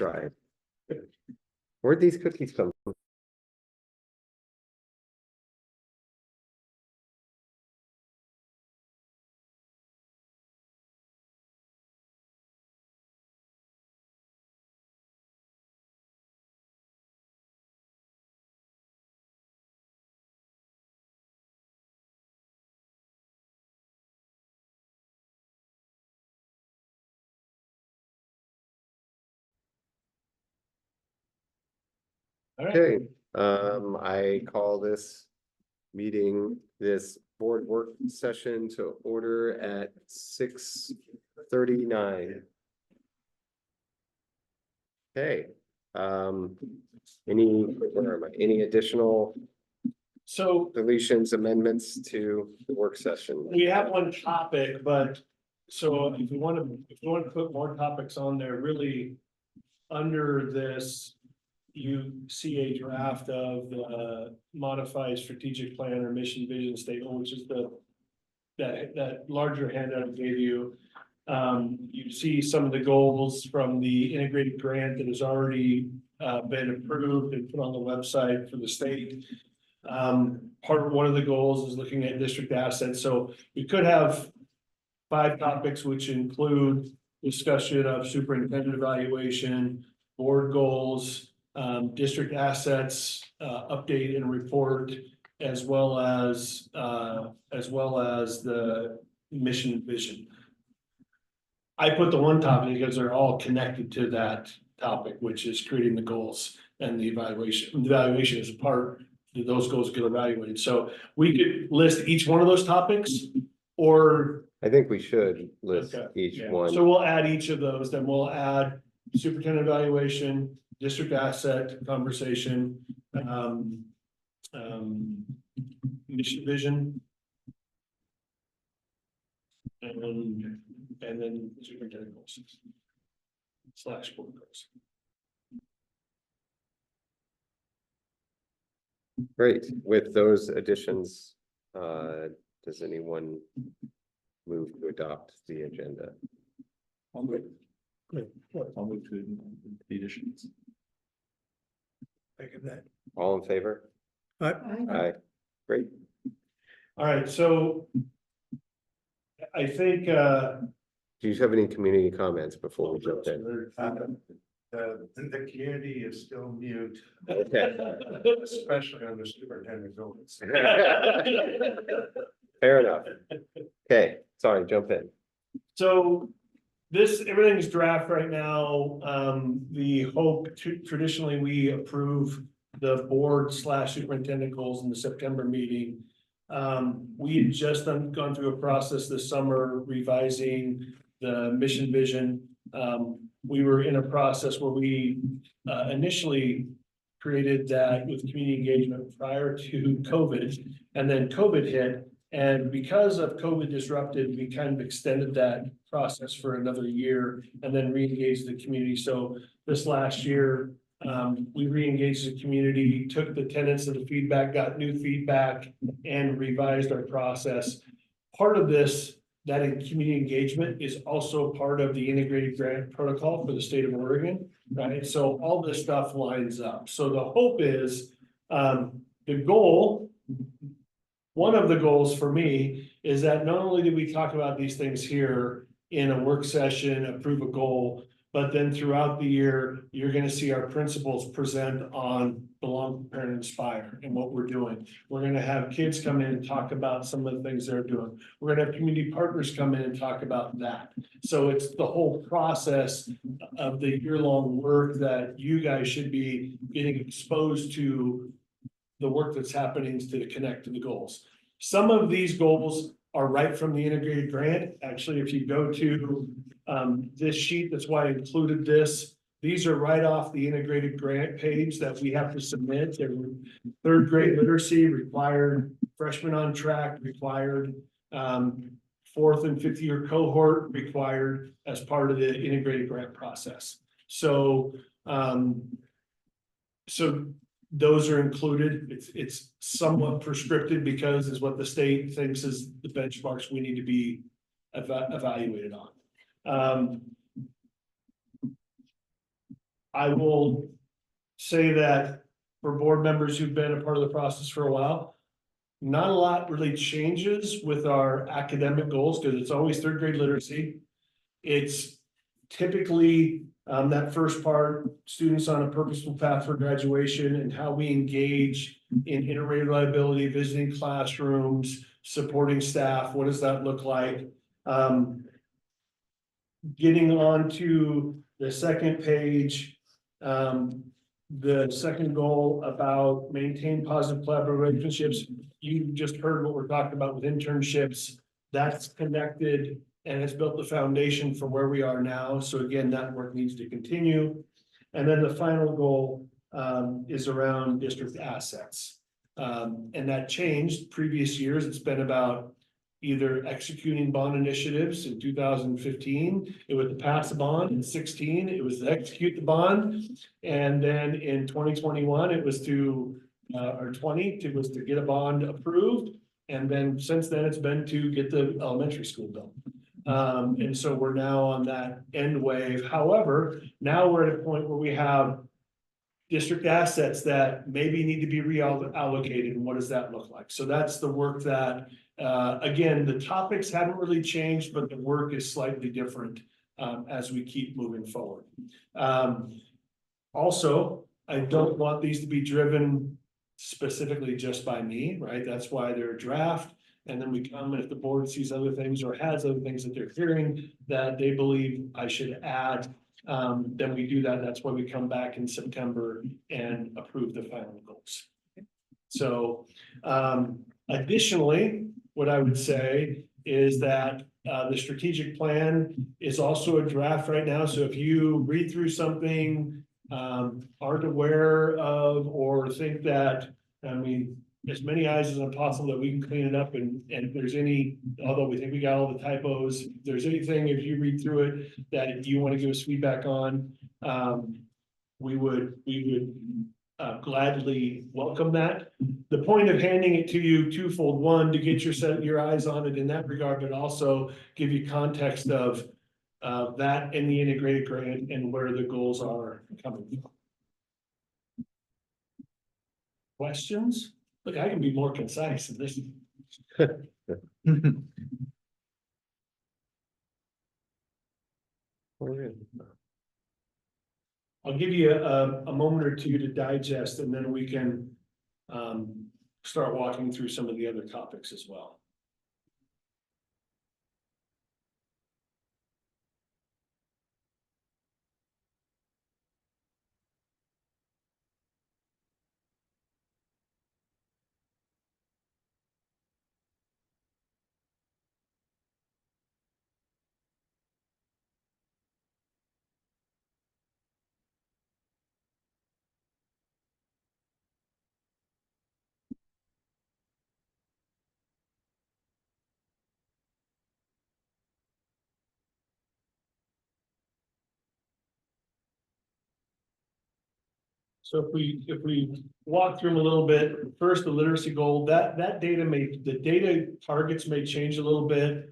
try. Where'd these cookies come from? All right. Okay, I call this board work session to order at 6:39. Okay, any additional So deletions, amendments to the work session? we have one topic, but so if we want to put more topics on there, really under this, you see a draft of the modified strategic plan or mission vision statement, which is that larger handout I gave you. You see some of the goals from the integrated grant that has already been approved and put on the website for the state. One of the goals is looking at district assets. So we could have 5 topics, which include discussion of superintendent evaluation, board goals, district assets, update and report, as well as the mission vision. I put the one topic because they're all connected to that topic, which is creating the goals and the evaluation. The evaluation is a part that those goals get evaluated. So we could list each one of those topics, or I think we should list Okay, each yeah. one. So we'll add each of those, then we'll add superintendent evaluation, district asset conversation, mission vision. And then superintendent goals / board goals. Great, with those additions, does anyone move to adopt the agenda? I'll move to the additions. I get that. All in favor? Aye. Great. All right, so I think, Do you have any community comments before we jump in? The community is still mute, Okay. especially on the superintendent goals. Fair enough. Okay, sorry, jump in. so everything is draft right now. The hope traditionally we approve the board / superintendent goals in the September meeting. We had just gone through a process this summer revising the mission vision. We were in a process where we initially created that with community engagement prior to COVID, and then COVID hit. And because of COVID disrupted, we kind of extended that process for another year and then re-engaged the community. So this last year, we re-engaged the community, took the tenets of the feedback, got new feedback, and revised our process. Part of this, that in community engagement, is also part of the integrated grant protocol for the state of Oregon, right? So all this stuff lines up. So the hope is, the goal, one of the goals for me is that not only do we talk about these things here in a work session, approve a goal, but then throughout the year, you're going to see our principals present on Belong, Prepare, and Inspire and what we're doing. We're going to have kids come in and talk about some of the things they're doing. We're going to have community partners come in and talk about that. So it's the whole process of the year-long work that you guys should be getting exposed to, the work that's happening to connect to the goals. Some of these goals are right from the integrated grant. Actually, if you go to this sheet, that's why I included this. These are right off the integrated grant page that we have to submit. They're 3rd grade literacy required, freshman on track required, 4th and 5th year cohort required as part of the integrated grant process. So, those are included. It's somewhat prescriptive because is what the state thinks is the benchmarks we need to be evaluated on. I will say that for board members who've been a part of the process for a while, not a lot really changes with our academic goals, because it's always third grade literacy. It's typically that first part, students on a purposeful path for graduation, and how we engage in integrated reliability, visiting classrooms, supporting staff. What does that look like? Getting on to the second page, the second goal about maintain positive collaborative relationships. You just heard what we're talking about with internships. That's connected and has built the foundation for where we are now. So again, that work needs to continue. And then the final goal is around district assets. And that changed previous years. It's been about either executing bond initiatives. In 2015, it was to pass a bond. In 16, it was to execute the bond. And then in 2021, it was to, or 20, it was to get a bond approved. And then since then, it's been to get the elementary school built. And so we're now on that end wave. However, now we're at a point where we have district assets that maybe need to be reallocated. And what does that look like? So that's the work that, again, the topics haven't really changed, but the work is slightly different as we keep moving forward. Also, I don't want these to be driven specifically just by me, right? That's why they're a draft. And then we come, and if the board sees other things or has other things that they're hearing that they believe I should add, then we do that. That's why we come back in September and approve the final goals. So additionally, what I would say is that the strategic plan is also a draft right now. So if you read through something, aren't aware of, or think that, I mean, as many eyes as possible that we can clean it up, and if there's any, although we think we got all the typos, if there's anything, if you read through it that you want to give us feedback on, we would gladly welcome that. The point of handing it to you twofold: one, to get your eyes on it in that regard, but also give you context of that and the integrated grant and where the goals are coming from. Questions? Look, I can be more concise in this. I'll give you a moment or two to digest, and then we can start walking through some of the other topics as well. So if we walk through them a little bit, first, the literacy goal, the data targets may change a little bit.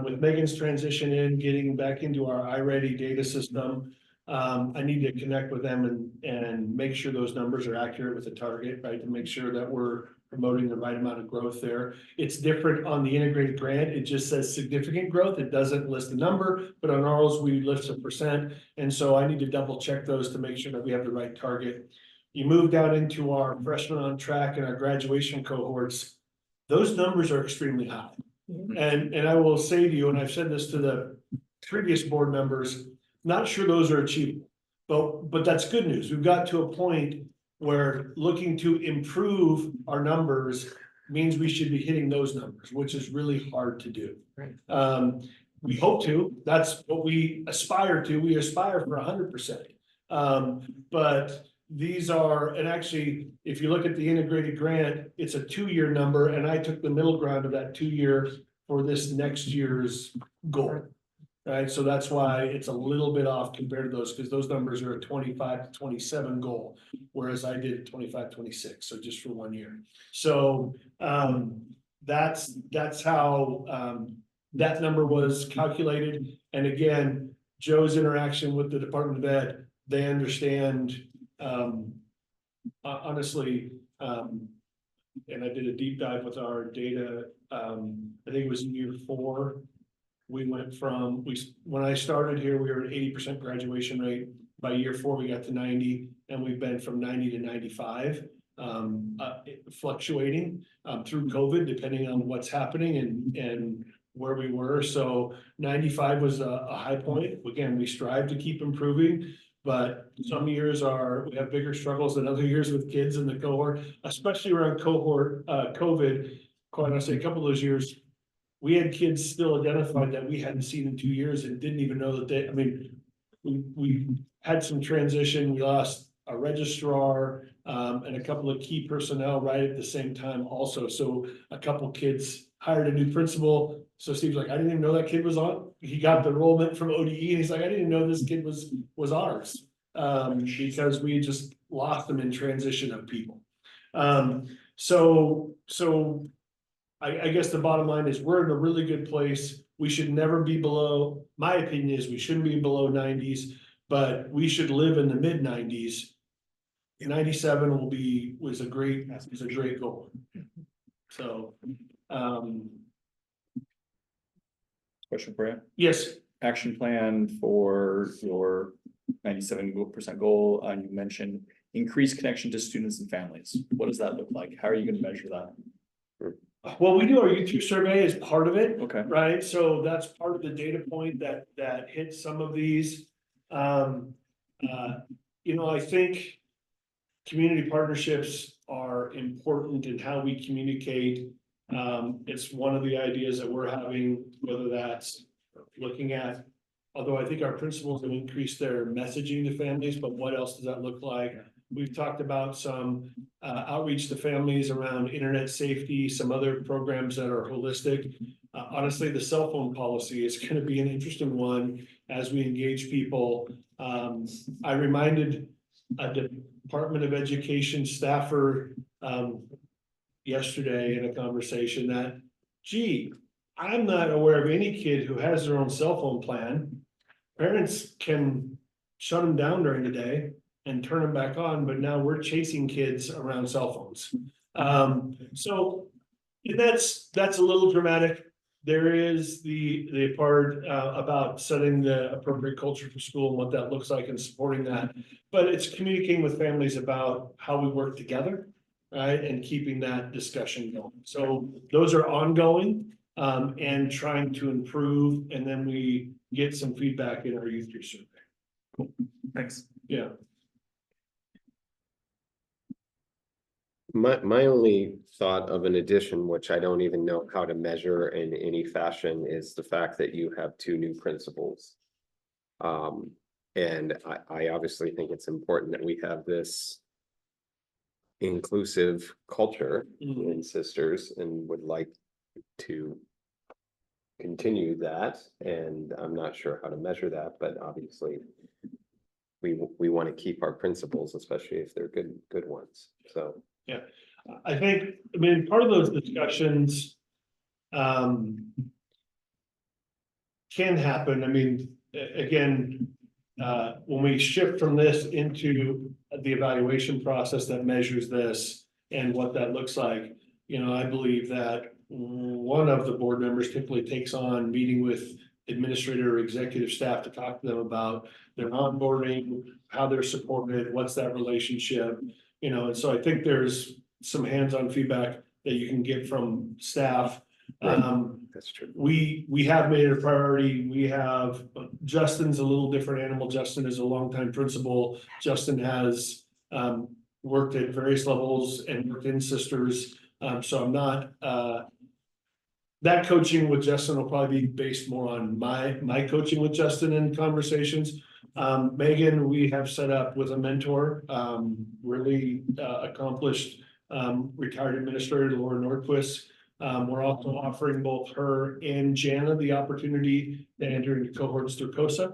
With Megan's transition getting back into our iReady data system, I need to connect with them and make sure those numbers are accurate with the target, right? To make sure that we're promoting the right amount of growth there. It's different on the integrated grant. It just says significant growth. It doesn't list the number, but on ours, we list a percent. And so I need to double check those to make sure that we have the right target. You move down into our freshmen on track and our graduation cohorts. Those numbers are extremely high. And I will say to you, and I've said this to the previous board members, not sure those are achievable, but that's good news. We've got to a point where looking to improve our numbers means we should be hitting those numbers, which is really hard to do. Right. We hope to. That's what we aspire to. We aspire for 100%. But these are, and actually, if you look at the integrated grant, it's a 2-year number, and I took the middle ground of that 2-year for this next year's goal. Right, so that's why it's a little bit off compared to those, because those numbers are a 25 to 27 goal, whereas I did 25, 26, so just for 1 year. So that's how that number was calculated. And again, Joe's interaction with the Department of Ed, they understand, honestly, and I did a deep dive with our data, I think it was in year 4. We went from, when I started here, we were at 80% graduation rate. By year 4, we got to 90, and we've been from 90 to 95, fluctuating through COVID, depending on what's happening and where we were. So 95 was a high point. Again, we strive to keep improving, but some years we have bigger struggles than other years with kids in the cohort, especially around COVID. Quite honestly, a couple of those years, we had kids still identified that we hadn't seen in 2 years and didn't even know that we had some transition. We lost a registrar, and a couple of key personnel right at the same time also. So a couple kids hired a new principal. So Steve's like, I didn't even know that kid was on. He got the enrollment from ODE, and he's like, I didn't even know this kid was ours. Because we just lost them in transition of people. So I guess the bottom line is we're in a really good place. We should never be below, my opinion is we shouldn't be below 90s, but we should live in the mid 90s. 97 was a great goal. So, Question for you. yes, Action plan for your 97% goal. You mentioned increased connection to students and families. What does that look like? How are you going to measure that? well, we do our YouTube survey as part of it. Okay. Right, so that's part of the data point that hits some of these. I think community partnerships are important in how we communicate. It's one of the ideas that we're having, whether that's looking at, although I think our principals have increased their messaging to families, but what else does that look like? We've talked about some outreach to families around internet safety, some other programs that are holistic. Honestly, the cell phone policy is going to be an interesting one as we engage people. I reminded a Department of Education staffer yesterday in a conversation that, gee, I'm not aware of any kid who has their own cell phone plan. Parents can shut them down during the day and turn them back on, but now we're chasing kids around cell phones. So that's a little dramatic. There is the part about setting the appropriate culture for school and what that looks like and supporting that. But it's communicating with families about how we work together, right? And keeping that discussion going. So those are ongoing and trying to improve. And then we get some feedback in our youth year survey. Cool. Thanks. Yeah. My only thought of an addition, which I don't even know how to measure in any fashion, is the fact that you have 2 new principals. And I obviously think it's important that we have this inclusive culture in Sisters and would like to continue that. And I'm not sure how to measure that, but obviously we want to keep our principals, especially if they're good ones. So. Yeah, I mean, part of those discussions can happen. I mean, again, when we shift from this into the evaluation process that measures this and what that looks like, I believe that one of the board members typically takes on meeting with administrator or executive staff to talk to them about their onboarding, how they're supported, what's that relationship. And so I think there's some hands-on feedback that you can get from staff. Right. That's true. We have made it a priority. We have, Justin's a little different animal. Justin is a longtime principal. Justin has worked at various levels and worked in Sisters. So I'm not, that coaching with Justin will probably be based more on my coaching with Justin in conversations. Megan, we have set up with a mentor, really accomplished retired administrator, Laura Nordquist. We're also offering both her and Jana the opportunity to enter into cohorts through COSA.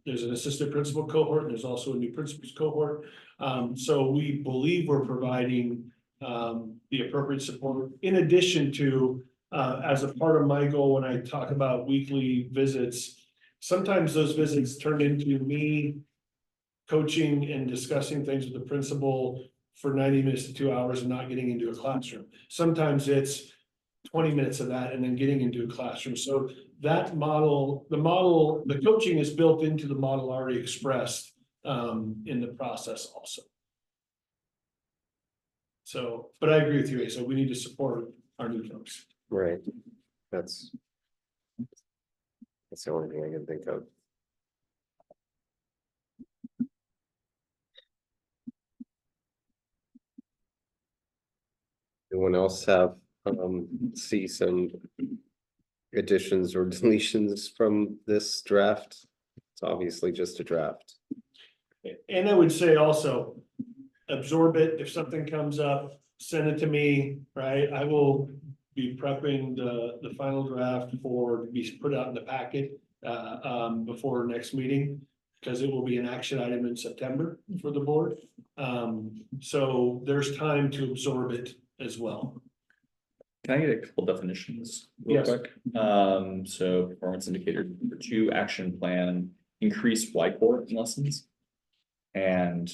There's an assistant principal cohort, and there's also a new principal's cohort. So we believe we're providing the appropriate support in addition to, as a part of my goal when I talk about weekly visits. Sometimes those visits turn into me coaching and discussing things with the principal for 90 minutes to 2 hours and not getting into a classroom. Sometimes it's 20 minutes of that and then getting into a classroom. So that model, the coaching is built into the model already expressed in the process also. So, but I agree with you, so we need to support our new folks. Right. That's the only thing I can think of. Anyone else have, see some additions or deletions from this draft? It's obviously just a draft. And I would say also, absorb it. If something comes up, send it to me, right? I will be prepping the final draft to be put out in the packet before next meeting, because it will be an action item in September for the board. So there's time to absorb it as well. Can I get a couple definitions real Yes. quick? So performance indicator number 2, action plan, increase whiteboard lessons. And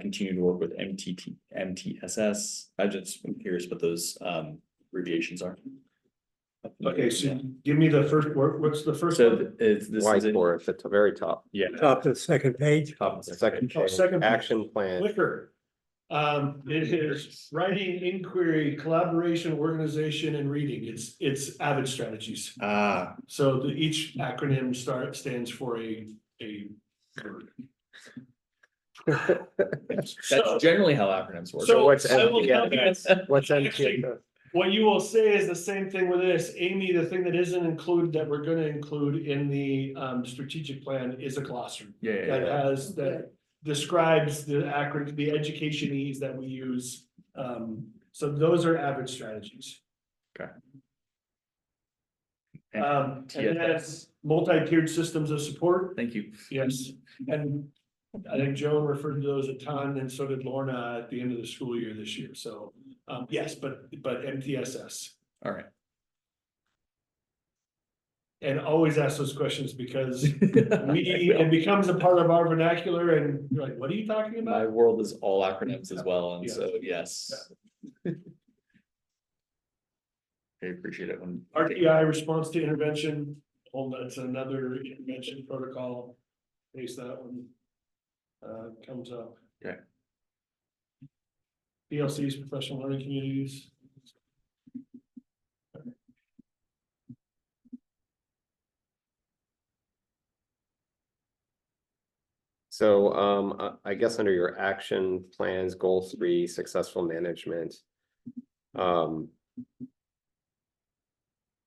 continue to work with MTSS. I just am curious what those abbreviations are. Okay, so give me the first word. What's the first So one? it's this is in- Whiteboard at the very top. yeah. Top of the second page. Top of The the second, Oh, second page. action plan. Liquor. It is writing, inquiry, collaboration, organization, and reading. It's AVID strategies. So each acronym stands for a word. That's So generally how acronyms work. So what's I will tell you, What's Actually, MTSS? what you will say is the same thing with this. Amy, the thing that isn't included that we're gonna include in the strategic plan is a glossary. Yeah. That describes the acronym, the education ease that we use. So those are AVID strategies. And that's multi-tiered systems of support. Thank you. Yes, and I think Joan referred to those a ton, and so did Lorna at the end of the school year this year. So, yes, but MTSS. All right. And always ask those questions because it becomes a part of our vernacular and you're like, what are you talking My about? world is all acronyms as well, and Yeah. so yes. I appreciate it when. RTI, response to intervention, that's another intervention protocol. In case that one comes up. Okay. PLCs, professional learning communities. So, I guess under your action plans, goal 3, successful management.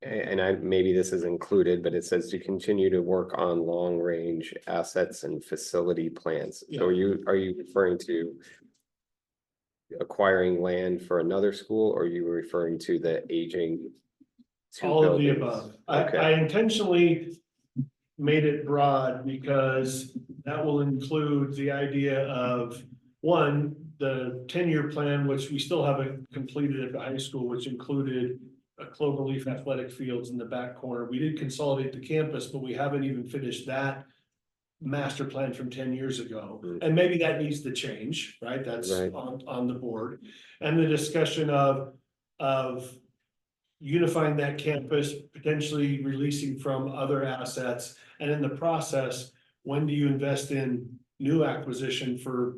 And maybe this is included, but it says to continue to work on long-range assets and facility plans. So are you referring to acquiring land for another school, or are you referring to the aging? two All of the buildings? above. Okay. I intentionally made it broad because that will include the idea of, one, the 10-year plan, which we still haven't completed at the high school, which included a cloverleaf athletic fields in the back corner. We did consolidate the campus, but we haven't even finished that master plan from 10 years ago. And maybe that needs to change, right? That's Right. on the board. And the discussion of unifying that campus, potentially releasing from other assets. And in the process, when do you invest in new acquisition for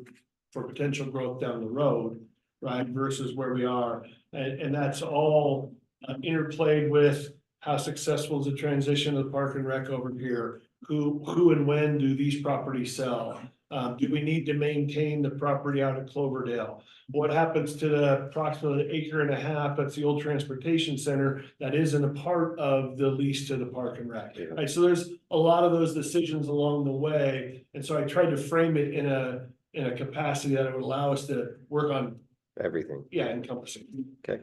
potential growth down the road, right? Versus where we are. And that's all interplayed with how successful is the transition of the park and rec over here? Who and when do these properties sell? Do we need to maintain the property out at Cloverdale? What happens to the approximately 1.5 acres that's the old transportation center that isn't a part of the lease to the park and rec? Yeah. Right, so there's a lot of those decisions along the way, and so I tried to frame it in a capacity that it would allow us to work on, Everything, encompassing. okay.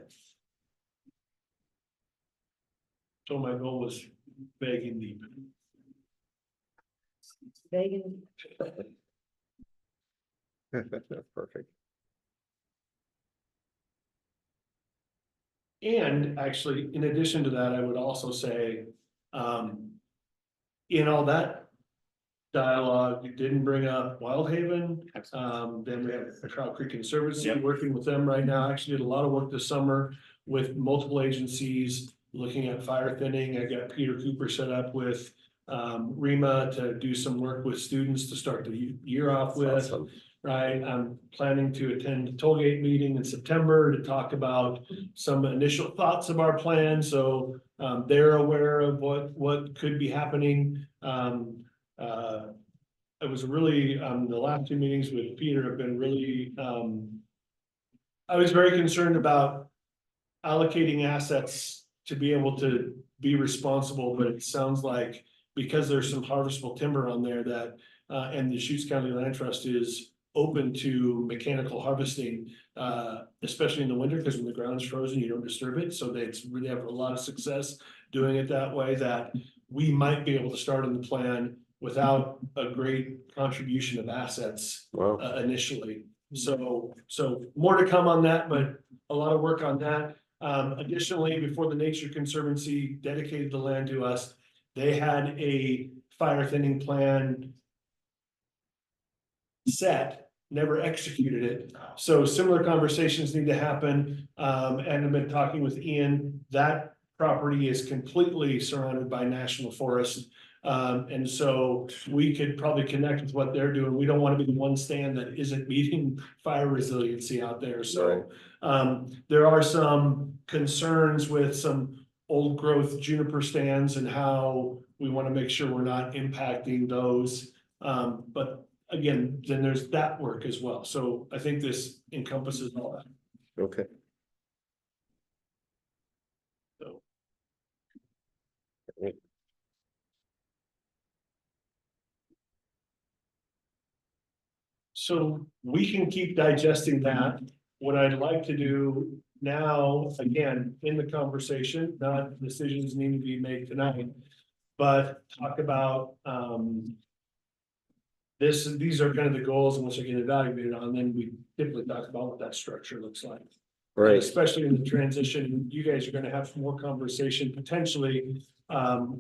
So my goal was vague and deep. Megan, Perfect. And actually, in addition to that, I would also say, in all that dialogue. It didn't bring up Wildhaven. Then we have the Trout Creek Conservancy, Yep. working with them right now. Actually did a lot of work this summer with multiple agencies, looking at fire thinning. I got Peter Cooper set up with REMA to do some work with students to start the year off with. Awesome. Right, I'm planning to attend the tollgate meeting in September to talk about some initial thoughts of our plan, so they're aware of what could be happening. It was really, the last two meetings with Peter have been really, I was very concerned about allocating assets to be able to be responsible, but it sounds like because there's some harvestable timber on there that, and the Deschutes County Land Trust is open to mechanical harvesting, especially in the winter, because when the ground is frozen, you don't disturb it. So they really have a lot of success doing it that way, that we might be able to start on the plan without a great contribution of assets Wow. initially. So more to come on that, but a lot of work on that. Additionally, before the Nature Conservancy dedicated the land to us, they had a fire thinning plan set, never executed it. So similar conversations need to happen. And I've been talking with Ian, that property is completely surrounded by national forest. And so we could probably connect with what they're doing. We don't want to be the one stand that isn't meeting fire resiliency out there. So there are some concerns with some old growth juniper stands and how we want to make sure we're not impacting those. But again, then there's that work as well. So I think this encompasses all that. Okay. So. Great. So we can keep digesting that. What I'd like to do now, again, in the conversation, not decisions need to be made tonight, but talk about, these are kind of the goals and once they get evaluated on, then we typically talk about what that structure looks like. Right. Especially in the transition, you guys are gonna have more conversation potentially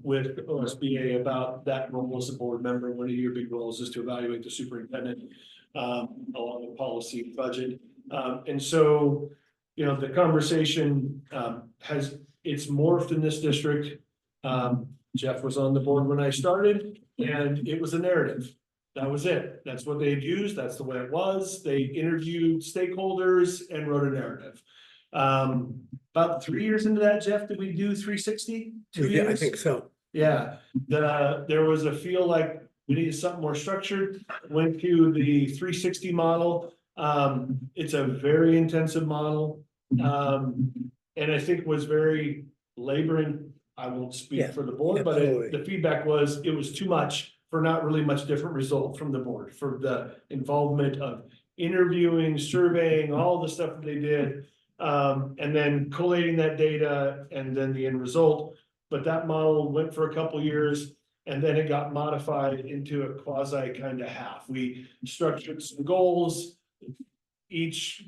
with OSBA about that role as a board member. One of your big roles is to evaluate the superintendent along with policy budget. And so, you know, the conversation it's morphed in this district. Jeff was on the board when I started and it was a narrative. That was it. That's what they had used. That's the way it was. They interviewed stakeholders and wrote a narrative. About 3 years into that, Jeff, did we do 360? 2 years? I think so. Yeah, there was a feel like we needed something more structured, went to the 360 model. It's a very intensive model. And I think was very laboring. I won't speak Yeah, for the board, but absolutely. the feedback was it was too much for not really much different result from the board, for the involvement of interviewing, surveying, all the stuff that they did. And then collating that data and then the end result. But that model went for a couple years and then it got modified into a quasi kind of half. We structured some goals. Each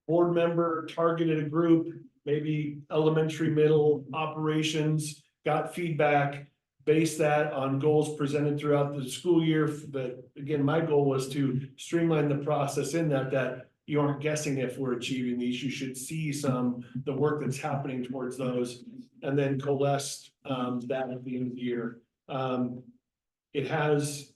board member targeted a group, maybe elementary, middle operations, got feedback, based that on goals presented throughout the school year. But again, my goal was to streamline the process in that you aren't guessing if we're achieving these. You should see the work that's happening towards those and then coalesce that at the end of the year. It has,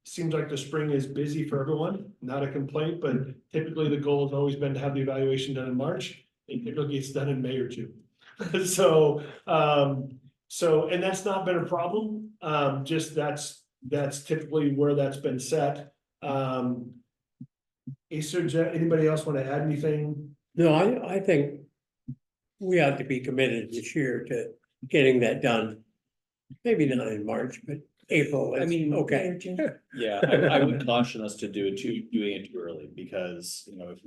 seems like the spring is busy for everyone, not a complaint, but typically the goal has always been to have the evaluation done in March. It typically gets done in May or June. And that's not been a problem. Just that's typically where that's been set. Anybody else want to add anything? No, I think we ought to be committed this year to getting that done. Maybe not in March, but April. I mean, okay. Yeah, I would caution us to doing it too early, because, you know, if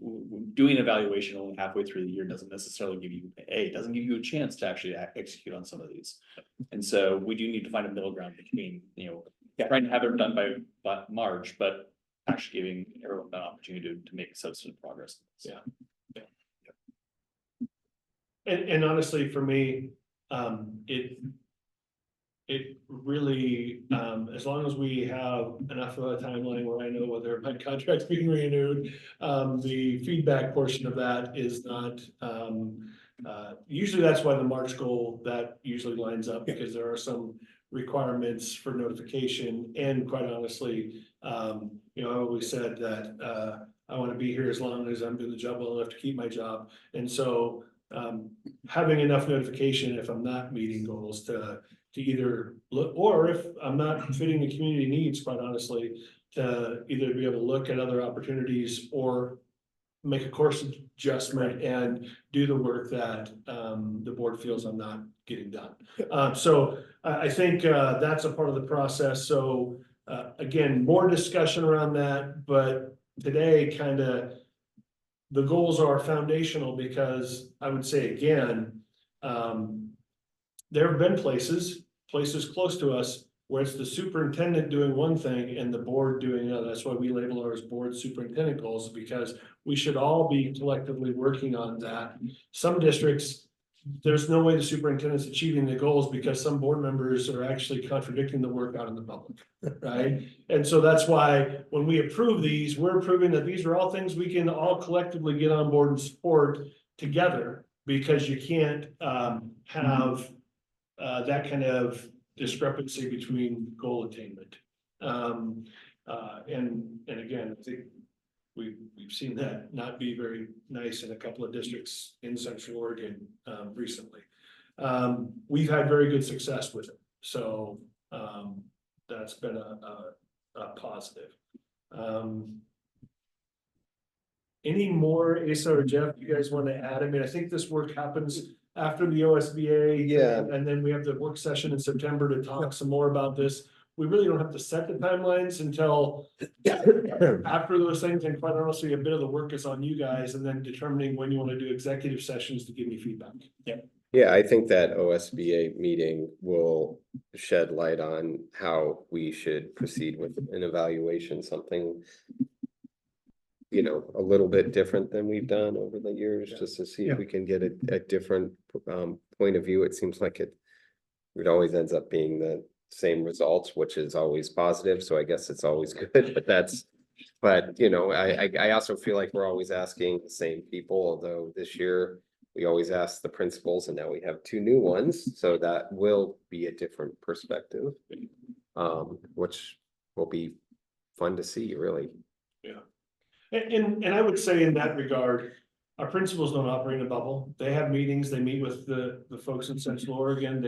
doing evaluation only halfway through the year doesn't necessarily give you, doesn't give you a chance to actually execute on some of these. And so we do need to find a middle ground between, you know, trying to have it done by March, but actually giving everyone an opportunity to make substantive progress. Yeah. And honestly, for me, it really, as long as we have enough of a timeline where I know whether my contract's being renewed, the feedback portion of that is not, usually that's why the March goal, that usually lines up, because there are some requirements for notification, and quite honestly, you know, I always said that, I want to be here as long as I'm doing the job well enough to keep my job, and so, having enough notification if I'm not meeting goals to either look, or if I'm not fitting the community needs, quite honestly, to either be able to look at other opportunities or make a course adjustment and do the work that the board feels I'm not getting done. So I think that's a part of the process. So again, more discussion around that, but today kind of the goals are foundational, because I would say again, there have been places close to us where it's the superintendent doing one thing and the board doing another. That's why we label ours board superintendent goals, because we should all be collectively working on that. Some districts, there's no way the superintendent's achieving the goals because some board members are actually contradicting the work out in the public, right? And so that's why when we approve these, we're approving that these are all things we can all collectively get on board and support together, because you can't have that kind of discrepancy between goal attainment. And again, I think we've seen that not be very nice in a couple of districts in Central Oregon recently. We've had very good success with it, so that's been a positive. Any more, Asa or Jeff, you guys want to add? I mean, I think this work happens after the OSBA. Yeah. And then we have the work session in September to talk some more about this. We really don't have to set the timelines until after those things, and quite honestly, a bit of the work is on you guys, and then determining when you want to do executive sessions to give me feedback. Yeah, I think that OSBA meeting will shed light on how we should proceed with an evaluation, something, you know, a little bit different than we've done over the years, just to see if we can get a different point of view. It seems like it always ends up being the same results, which is always positive, so I guess it's always good, but you know, I also feel like we're always asking the same people, although this year we always ask the principals, and now we have two new ones, so that will be a different perspective, which will be fun to see, really. And I would say in that regard, our principals don't operate in a bubble. They have meetings, they meet with the folks in Central Oregon,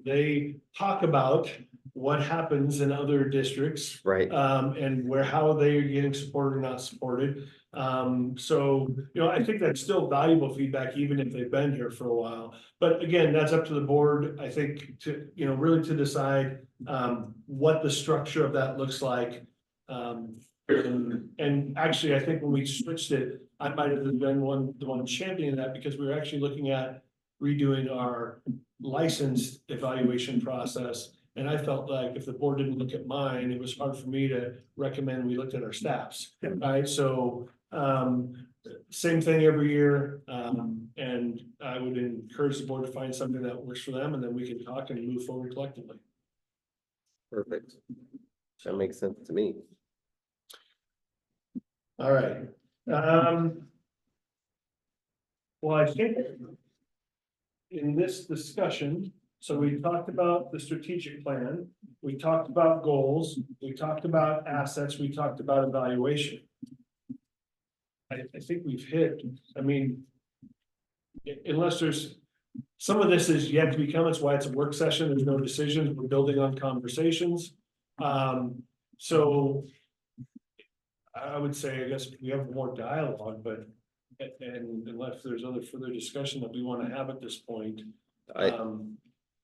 they talk about what happens in other districts. Right. And how they are getting supported or not supported. So, you know, I think that's still valuable feedback, even if they've been here for a while. But again, that's up to the board, I think, to, you know, really to decide what the structure of that looks like. And actually, I think when we switched it, I might have been the one championing that, because we were actually looking at redoing our licensed evaluation process. And I felt like if the board didn't look at mine, it was hard for me to recommend we looked at our staffs, right? So, same thing every year. And I would encourage the board to find something that works for them, and then we can talk and move forward collectively. Perfect. That makes sense to me. All right. Well, I think in this discussion, so we talked about the strategic plan, we talked about goals, we talked about assets, we talked about evaluation. I think we've hit, I mean, unless there's, some of this is yet to become, it's why it's a work session, there's no decisions, we're building on conversations. So I would say, I guess we have more dialogue, but, and unless there's other further discussion that we want to have at this point, I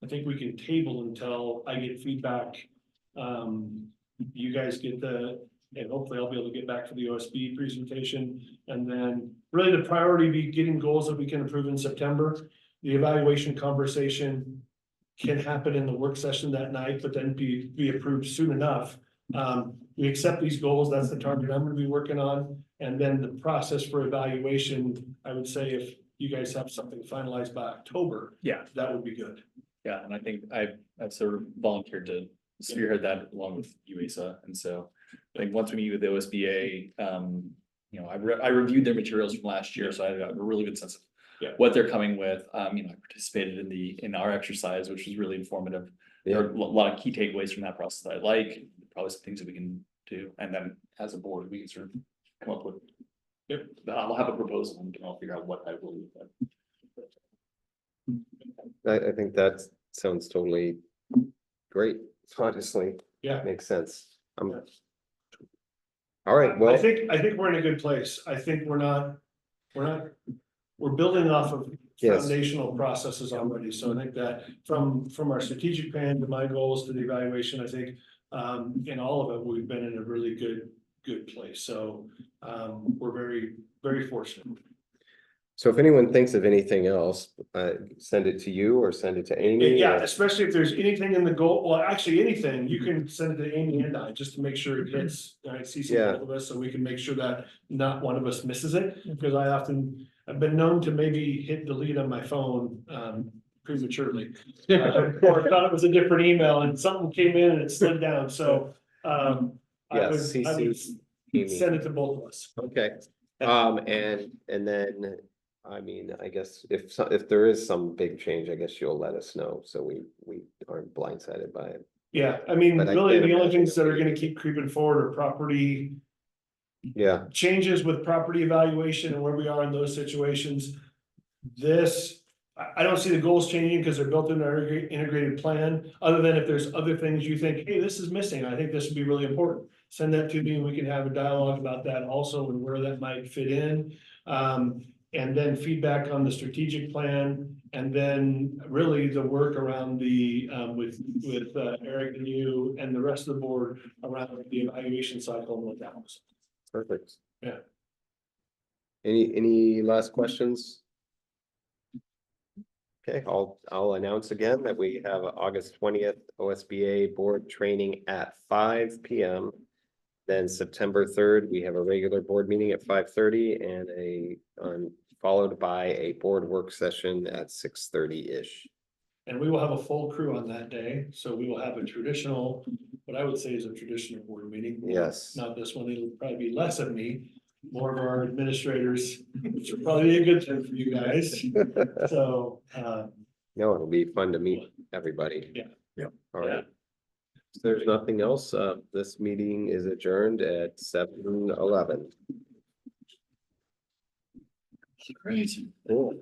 think we can table until I get feedback. You guys get and hopefully I'll be able to get back to the OSB presentation. And then really the priority be getting goals that we can approve in September. The evaluation conversation can happen in the work session that night, but then be approved soon enough. We accept these goals, that's the target I'm gonna be working on. And then the process for evaluation, I would say if you guys have something finalized by October, that would be good. Yeah, and I think I've sort of volunteered to spearhead that along with UASA, and so I think once we meet with the OSBA, you know, I reviewed their materials from last year, so I got a really good sense of Yeah. what they're coming with. You know, I participated in our exercise, which was really informative. There are a lot of key takeaways from that process that I like, probably some things that we can do, and then as a board, we can sort of come up with. Yep, I'll have a proposal and I'll figure out what I will do. I think that sounds totally great, honestly, Yeah. makes sense. Yeah. All right, well, I think we're in a good place. I think we're building off of Yes. foundational processes already. So I think that from our strategic plan to my goals to the evaluation, I think in all of it, we've been in a really good place. So we're very fortunate. so if anyone thinks of anything else, send it to you or send it to Amy. Yeah, or- especially if there's anything in the goal, well, actually anything, you can send it to Amy and I, just to make sure it hits, CC Yeah. both of us, so we can make sure that not one of us misses it. Because I've been known to maybe hit delete on my phone, prematurely. Or thought it was a different email and something came in and it slid down, so, I Yes, would CC Amy. send it to both of us. Okay, and then, I mean, I guess if there is some big change, I guess you'll let us know, so we aren't blindsided by it. Yeah, I mean, But I really, can't the only imagine things that are it gonna would- keep creeping forward are property Yeah, changes with property evaluation and where we are in those situations. This, I don't see the goals changing because they're built in our integrated plan, other than if there's other things you think, hey, this is missing, I think this would be really important. Send that to me and we can have a dialogue about that also and where that might fit in. And then feedback on the strategic plan, and then really the work around the, with Eric and you and the rest of the board around the evaluation cycle and what that was. perfect. Yeah. Any last questions? Okay, I'll announce again that we have August 20th OSBA board training at 5 p.m. Then September 3rd, we have a regular board meeting at 5:30 and followed by a board work session at 6:30-ish. And we will have a full crew on that day, so we will have a traditional, what I would say is a traditional board meeting. Yes. Not this one, it'll probably be less of me, more of our administrators, which will probably be a good thing for you guys. So, No, it'll be fun to meet everybody. Yeah. Yep. All right. If there's nothing else, this meeting is adjourned at 7:11. Great. Cool.